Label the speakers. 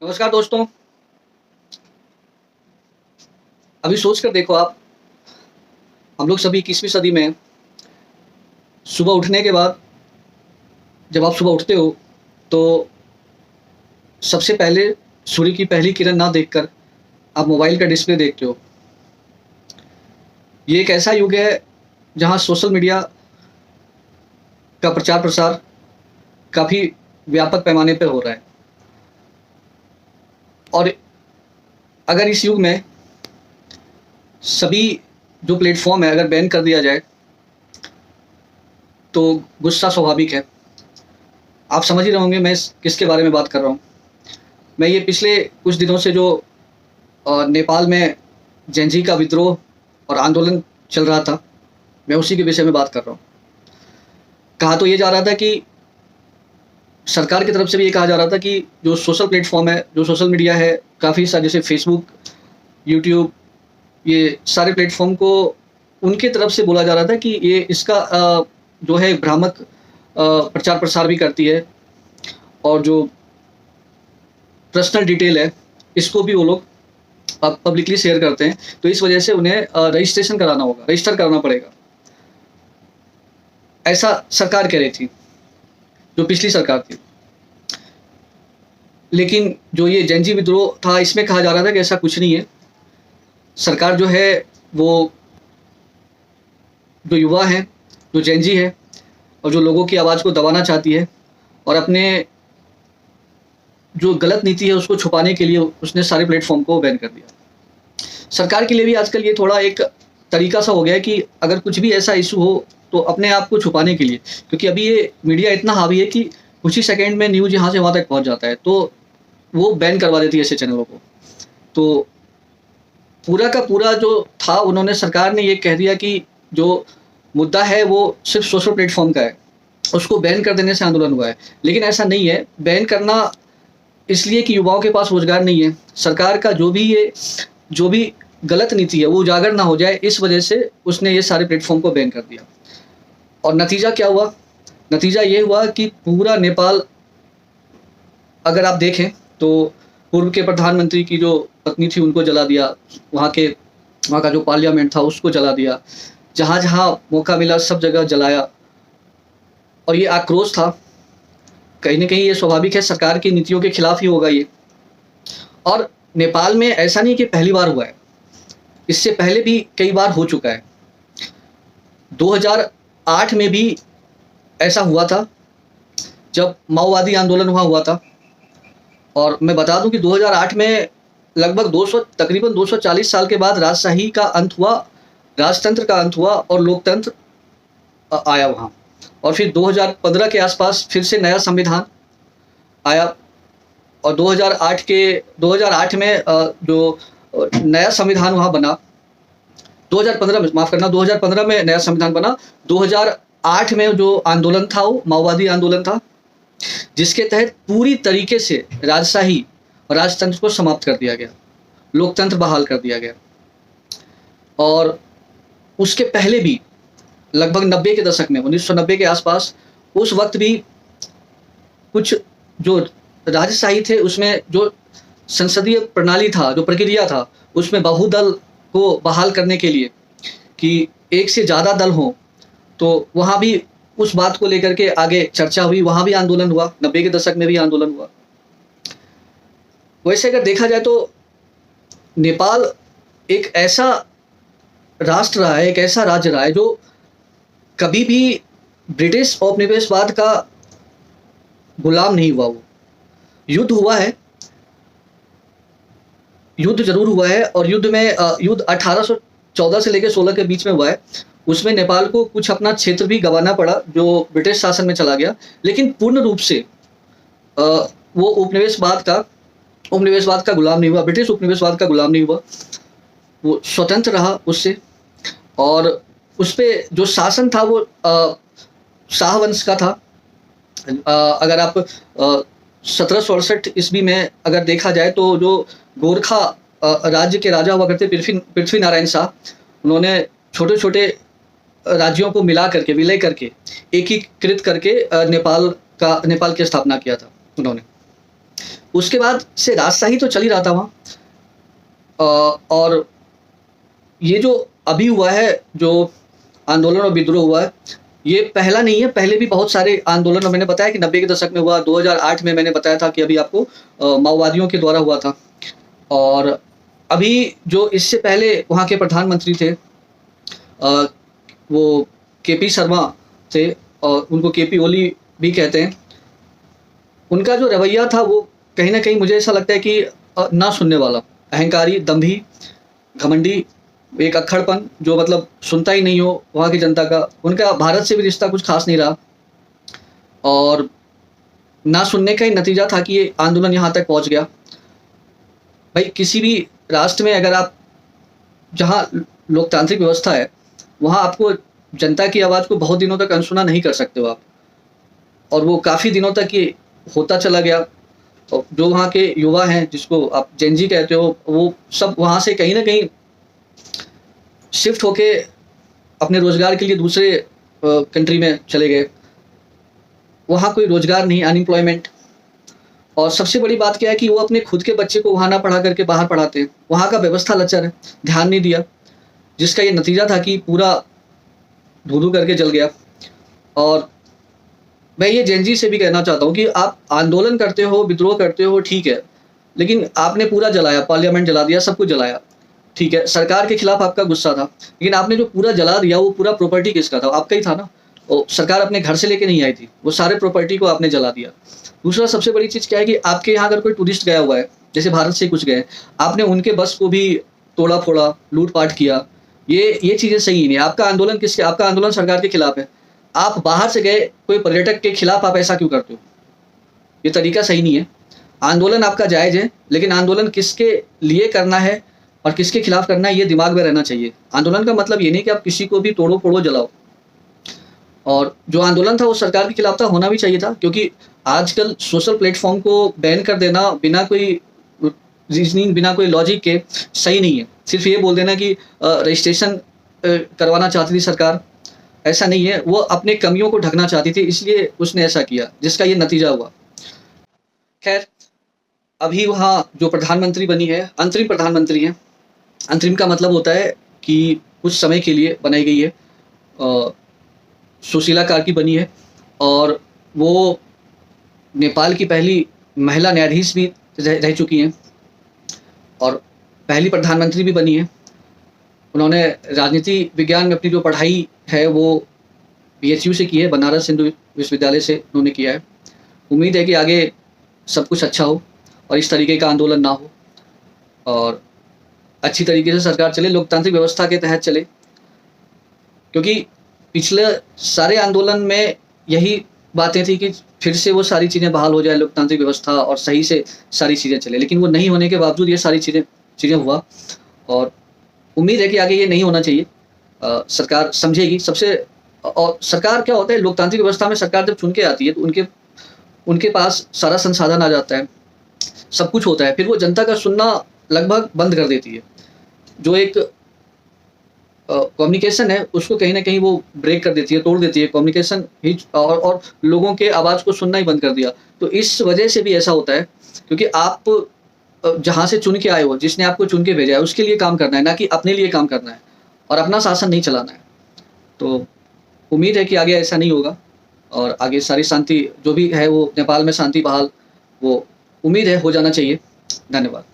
Speaker 1: नमस्कार दोस्तों। अभी सोच कर देखो आप, हम लोग सभी 21वीं सदी में हैं। सुबह उठने के बाद जब आप सुबह उठते हो तो सबसे पहले सूर्य की पहली किरण ना देखकर आप मोबाइल का डिस्प्ले देखते हो। ये एक ऐसा युग है जहाँ सोशल मीडिया का प्रचार-प्रसार काफ़ी व्यापक पैमाने पे हो रहा है। और अगर इस युग में सभी जो प्लेटफ़ॉर्म है अगर बैन कर दिया जाए, तो गुस्सा स्वाभाविक है। आप समझ ही रहे होंगे मैं किसके बारे में बात कर रहा हूँ। मैं ये पिछले कुछ दिनों से जो नेपाल में जेन ज़ी का विद्रोह और आंदोलन चल रहा था, मैं उसी के विषय में बात कर रहा हूँ। कहा तो ये जा रहा था कि सरकार की तरफ से भी ये कहा जा रहा था कि जो सोशल प्लेटफ़ॉर्म है, जो सोशल मीडिया है, काफ़ी सारे जैसे फ़ेसबुक, यूट्यूब, ये सारे प्लेटफ़ॉर्म को उनकी तरफ से बोला जा रहा था कि ये इसका जो है भ्रामक प्रचार-प्रसार भी करती है और जो पर्सनल डिटेल है, इसको भी वो लोग पब्लिकली शेयर करते हैं। तो इस वजह से उन्हें रजिस्ट्रेशन कराना होगा, रजिस्टर कराना पड़ेगा। ऐसा सरकार कह रही थी, जो पिछली सरकार थी। लेकिन जो ये जेन ज़ी विद्रोह था, इसमें कहा जा रहा था कि ऐसा कुछ नहीं है। सरकार जो है वो जो युवा हैं, जो जेन ज़ी है और जो लोगों की आवाज़ को दबाना चाहती है और अपने जो गलत नीति है उसको छुपाने के लिए उसने सारे प्लेटफ़ॉर्म को बैन कर दिया। सरकार के लिए भी आजकल ये थोड़ा एक तरीका सा हो गया है कि अगर कुछ भी ऐसा इश्यू हो तो अपने आप को छुपाने के लिए, क्योंकि अभी ये मीडिया इतना हावी है कि कुछ ही सेकंड में न्यूज़ यहाँ से वहाँ तक पहुँच जाता है, तो वो बैन करवा देती है ऐसे चैनलों को। तो पूरा का पूरा जो था, उन्होंने सरकार ने ये कह दिया कि जो मुद्दा है वो सिर्फ़ सोशल प्लेटफ़ॉर्म का है, उसको बैन कर देने से आंदोलन हुआ है। लेकिन ऐसा नहीं है, बैन करना इसलिए कि युवाओं के पास रोज़गार नहीं है। सरकार का जो भी गलत नीति है वो उजागर ना हो जाए, इस वजह से उसने ये सारे प्लेटफ़ॉर्म को बैन कर दिया। और नतीजा क्या हुआ? नतीजा ये हुआ कि पूरा नेपाल, अगर आप देखें तो पूर्व के प्रधानमंत्री की जो पत्नी थी उनको जला दिया, वहाँ का जो पार्लियामेंट था उसको जला दिया, जहाँ-जहाँ मौका मिला सब जगह जलाया। और ये आक्रोश था, कहीं न कहीं ये स्वाभाविक है, सरकार की नीतियों के खिलाफ ही होगा ये। और नेपाल में ऐसा नहीं कि पहली बार हुआ है, इससे पहले भी कई बार हो चुका है। 2008 में भी ऐसा हुआ था, जब माओवादी आंदोलन हुआ था। और मैं बता दूं कि 2008 में लगभग तकरीबन 240 साल के बाद राजशाही का अंत हुआ, राजतंत्र का अंत हुआ और लोकतंत्र आया वहाँ। और फिर 2015 के आसपास फिर से नया संविधान आया और 2008 में जो नया संविधान वहाँ बना, 2015 में, माफ़ करना, 2015 में नया संविधान बना। 2008 में जो आंदोलन था वो माओवादी आंदोलन था, जिसके तहत पूरी तरीके से राजशाही और राजतंत्र को समाप्त कर दिया गया, लोकतंत्र बहाल कर दिया गया। और उसके पहले भी लगभग 90 के दशक में, 1990 के आसपास, उस वक्त भी कुछ जो राजशाही थे उसमें जो संसदीय प्रणाली था, जो प्रक्रिया था, उसमें बहुदल को बहाल करने के लिए कि एक से ज़्यादा दल हों, तो वहाँ भी उस बात को लेकर के आगे चर्चा हुई, वहाँ भी आंदोलन हुआ, 90 के दशक में भी आंदोलन हुआ। वैसे अगर देखा जाए तो नेपाल एक ऐसा राष्ट्र रहा है, एक ऐसा राज्य रहा है जो कभी भी ब्रिटिश औपनिवेशवाद का गुलाम नहीं हुआ। वो युद्ध हुआ है, युद्ध ज़रूर हुआ है और युद्ध में युद्ध 1814 से लेकर 16 के बीच में हुआ है। उसमें नेपाल को कुछ अपना क्षेत्र भी गंवाना पड़ा जो ब्रिटिश शासन में चला गया, लेकिन पूर्ण रूप से वो उपनिवेशवाद का गुलाम नहीं हुआ, ब्रिटिश उपनिवेशवाद का गुलाम नहीं हुआ। वो स्वतंत्र रहा उससे। और उस पे जो शासन था वो शाह वंश का था। अगर आप 1768 ईस्वी में अगर देखा जाए तो जो गोरखा राज्य के राजा हुआ करते पृथ्वी नारायण शाह, उन्होंने छोटे-छोटे राज्यों को मिला करके, विलय करके, एकीकृत करके नेपाल की स्थापना किया था उन्होंने। उसके बाद से राजशाही तो चल ही रहा था वहाँ। और ये जो अभी हुआ है, जो आंदोलन और विद्रोह हुआ है, ये पहला नहीं है, पहले भी बहुत सारे आंदोलन, और मैंने बताया कि 90 के दशक में हुआ, 2008 में मैंने बताया था कि अभी आपको माओवादियों के द्वारा हुआ था। और अभी जो इससे पहले वहाँ के प्रधानमंत्री थे, वो केपी शर्मा थे, और उनको केपी ओली भी कहते हैं। उनका जो रवैया था वो कहीं न कहीं मुझे ऐसा लगता है कि ना सुनने वाला, अहंकारी, दंभी, घमंडी, एक अक्खड़पन, जो मतलब सुनता ही नहीं हो वहाँ की जनता का। उनका भारत से भी रिश्ता कुछ खास नहीं रहा, और ना सुनने का ही नतीजा था कि ये आंदोलन यहाँ तक पहुँच गया। भाई किसी भी राष्ट्र में अगर आप, जहाँ लोकतांत्रिक व्यवस्था है, वहाँ आपको जनता की आवाज़ को बहुत दिनों तक अनसुना नहीं कर सकते हो आप, और वो काफ़ी दिनों तक ये होता चला गया। और जो वहाँ के युवा हैं, जिसको आप जेन ज़ी कहते हो, वो सब वहाँ से कहीं न कहीं शिफ्ट होके अपने रोज़गार के लिए दूसरे कंट्री में चले गए। वहाँ कोई रोज़गार नहीं, अनएम्प्लॉयमेंट। और सबसे बड़ी बात क्या है कि वो अपने खुद के बच्चे को वहाँ ना पढ़ा करके बाहर पढ़ाते हैं। वहाँ का व्यवस्था लचर है, ध्यान नहीं दिया, जिसका ये नतीजा था कि पूरा धू-धू करके जल गया। और मैं ये जेन ज़ी से भी कहना चाहता हूँ कि आप आंदोलन करते हो, विद्रोह करते हो, ठीक है, लेकिन आपने पूरा जलाया, पार्लियामेंट जला दिया, सब कुछ जलाया, ठीक है। सरकार के खिलाफ आपका गुस्सा था, लेकिन आपने जो पूरा जला दिया, वो पूरा प्रॉपर्टी किसका था? आपका ही था ना। और सरकार अपने घर से लेके नहीं आई थी, वो सारे प्रॉपर्टी को आपने जला दिया। दूसरा सबसे बड़ी चीज़ क्या है कि आपके यहाँ अगर कोई टूरिस्ट गया हुआ है, जैसे भारत से कुछ गए, आपने उनके बस को भी तोड़ा-फोड़ा, लूट-पाट किया। ये चीज़ें सही नहीं है। आपका आंदोलन आपका आंदोलन सरकार के खिलाफ है। आप बाहर से गए कोई पर्यटक के खिलाफ आप ऐसा क्यों करते हो? ये तरीका सही नहीं है। आंदोलन आपका जायज़ है, लेकिन आंदोलन किसके लिए करना है और किसके खिलाफ करना है, ये दिमाग में रहना चाहिए। आंदोलन का मतलब ये नहीं कि आप किसी को भी तोड़ो-फोड़ो, जलाओ। और जो आंदोलन था वो सरकार के खिलाफ था, होना भी चाहिए था, क्योंकि आजकल सोशल प्लेटफ़ॉर्म को बैन कर देना बिना कोई रीज़निंग, बिना कोई लॉजिक के सही नहीं है। सिर्फ़ ये बोल देना कि रजिस्ट्रेशन करवाना चाहती थी सरकार, ऐसा नहीं है। वो अपने कमियों को ढकना चाहती थी, इसलिए उसने ऐसा किया, जिसका ये नतीजा हुआ। खैर, अभी वहाँ जो प्रधानमंत्री बनी है, अंतरिम प्रधानमंत्री हैं। अंतरिम का मतलब होता है कि कुछ समय के लिए बनाई गई है। सुशीला कार्की बनी है, और वो नेपाल की पहली महिला न्यायाधीश भी रह चुकी हैं, और पहली प्रधानमंत्री भी बनी है। उन्होंने राजनीति विज्ञान में अपनी जो पढ़ाई है वो BHU से की है, बनारस हिंदू विश्वविद्यालय से उन्होंने किया है। उम्मीद है कि आगे सब कुछ अच्छा हो और इस तरीके का आंदोलन ना हो, और अच्छी तरीके से सरकार चले, लोकतांत्रिक व्यवस्था के तहत चले। क्योंकि पिछले सारे आंदोलन में यही बातें थी कि फिर से वो सारी चीज़ें बहाल हो जाए, लोकतांत्रिक व्यवस्था, और सही से सारी चीज़ें चले, लेकिन वो नहीं होने के बावजूद ये सारी चीज़ें हुआ। और उम्मीद है कि आगे ये नहीं होना चाहिए। सरकार समझेगी सबसे। और सरकार क्या होता है, लोकतांत्रिक व्यवस्था में सरकार जब चुन के आती है तो उनके पास सारा संसाधन आ जाता है, सब कुछ होता है, फिर वो जनता का सुनना लगभग बंद कर देती है। जो एक कम्युनिकेशन है उसको कहीं न कहीं वो ब्रेक कर देती है, तोड़ देती है। कम्युनिकेशन ही और लोगों के आवाज़ को सुनना ही बंद कर दिया। तो इस वजह से भी ऐसा होता है, क्योंकि आप जहाँ से चुन के आए हो, जिसने आपको चुन के भेजा है, उसके लिए काम करना है, ना कि अपने लिए काम करना है, और अपना शासन नहीं चलाना है। तो उम्मीद है कि आगे ऐसा नहीं होगा, और आगे सारी शांति जो भी है वो नेपाल में शांति बहाल, वो उम्मीद है हो जाना चाहिए। धन्यवाद।